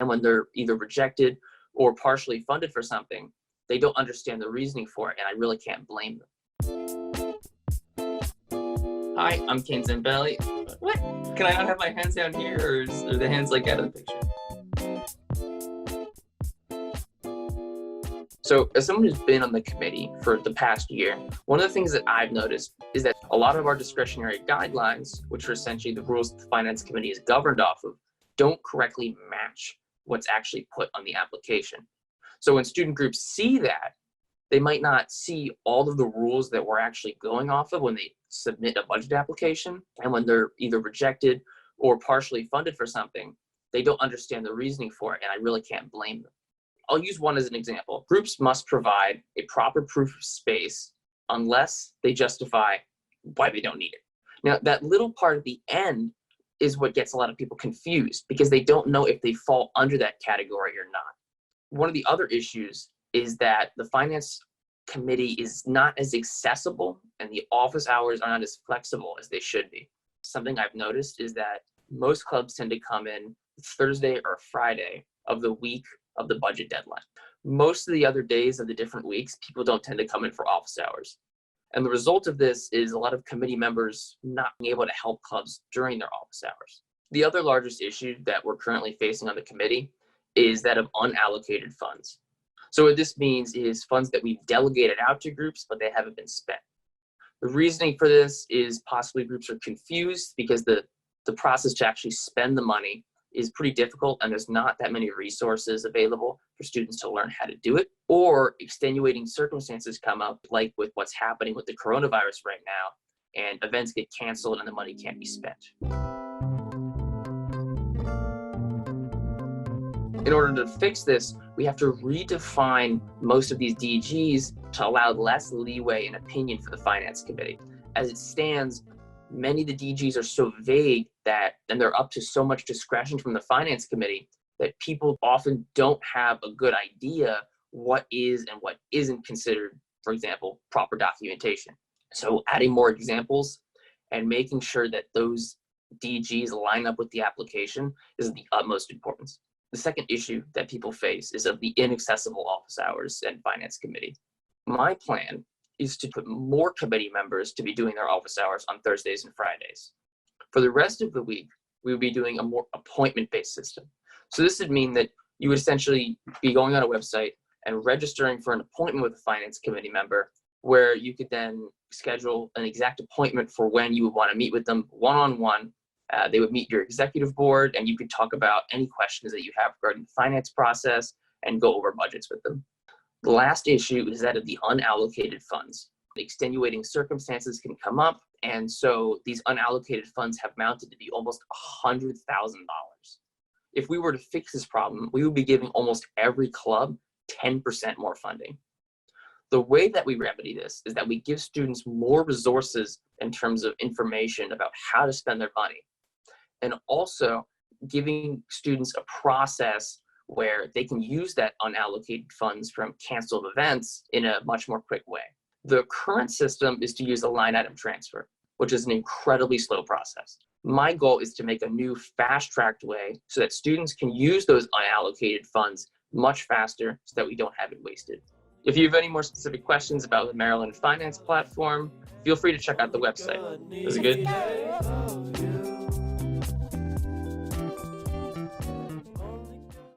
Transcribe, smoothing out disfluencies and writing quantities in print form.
And when they're either rejected or partially funded for something, they don't understand the reasoning for it, and I really can't blame them. Hi, I'm Kane Zambelli. What? Can I not have my hands down here, or are the hands like out of the picture? So as someone who's been on the committee for the past year, one of the things that I've noticed is that a lot of our discretionary guidelines, which are essentially the rules the Finance Committee is governed off of, don't correctly match what's actually put on the application. So when student groups see that, they might not see all of the rules that we're actually going off of when they submit a budget application. And when they're either rejected or partially funded for something, they don't understand the reasoning for it, and I really can't blame them. I'll use one as an example. Groups must provide a proper proof of space unless they justify why they don't need it. Now, that little part at the end is what gets a lot of people confused because they don't know if they fall under that category or not. One of the other issues is that the Finance Committee is not as accessible and the office hours are not as flexible as they should be. Something I've noticed is that most clubs tend to come in Thursday or Friday of the week of the budget deadline. Most of the other days of the different weeks, people don't tend to come in for office hours. And the result of this is a lot of committee members not being able to help clubs during their office hours. The other largest issue that we're currently facing on the committee is that of unallocated funds. So what this means is funds that we've delegated out to groups, but they haven't been spent. The reasoning for this is possibly groups are confused because the process to actually spend the money is pretty difficult and there's not that many resources available for students to learn how to do it, or extenuating circumstances come up like with what's happening with the coronavirus right now, and events get canceled and the money can't be spent. In order to fix this, we have to redefine most of these DGs to allow less leeway and opinion for the Finance Committee. As it stands, many of the DGs are so vague that, and they're up to so much discretion from the Finance Committee, that people often don't have a good idea what is and what isn't considered, for example, proper documentation. So adding more examples and making sure that those DGs line up with the application is of the utmost importance. The second issue that people face is of the inaccessible office hours and Finance Committee. My plan is to put more committee members to be doing their office hours on Thursdays and Fridays. For the rest of the week, we would be doing a more appointment-based system. So this would mean that you would essentially be going on a website and registering for an appointment with a Finance Committee member, where you could then schedule an exact appointment for when you would want to meet with them one-on-one. They would meet your executive board and you could talk about any questions that you have regarding the finance process and go over budgets with them. The last issue is that of the unallocated funds. Extenuating circumstances can come up, and so these unallocated funds have mounted to be almost $100,000. If we were to fix this problem, we would be giving almost every club 10% more funding. The way that we remedy this is that we give students more resources in terms of information about how to spend their money, and also giving students a process where they can use that unallocated funds from canceled events in a much more quick way. The current system is to use a line item transfer, which is an incredibly slow process. My goal is to make a new fast-tracked way so that students can use those unallocated funds much faster so that we don't have it wasted. If you have any more specific questions about the Maryland Finance Platform, feel free to check out the website. Is it good?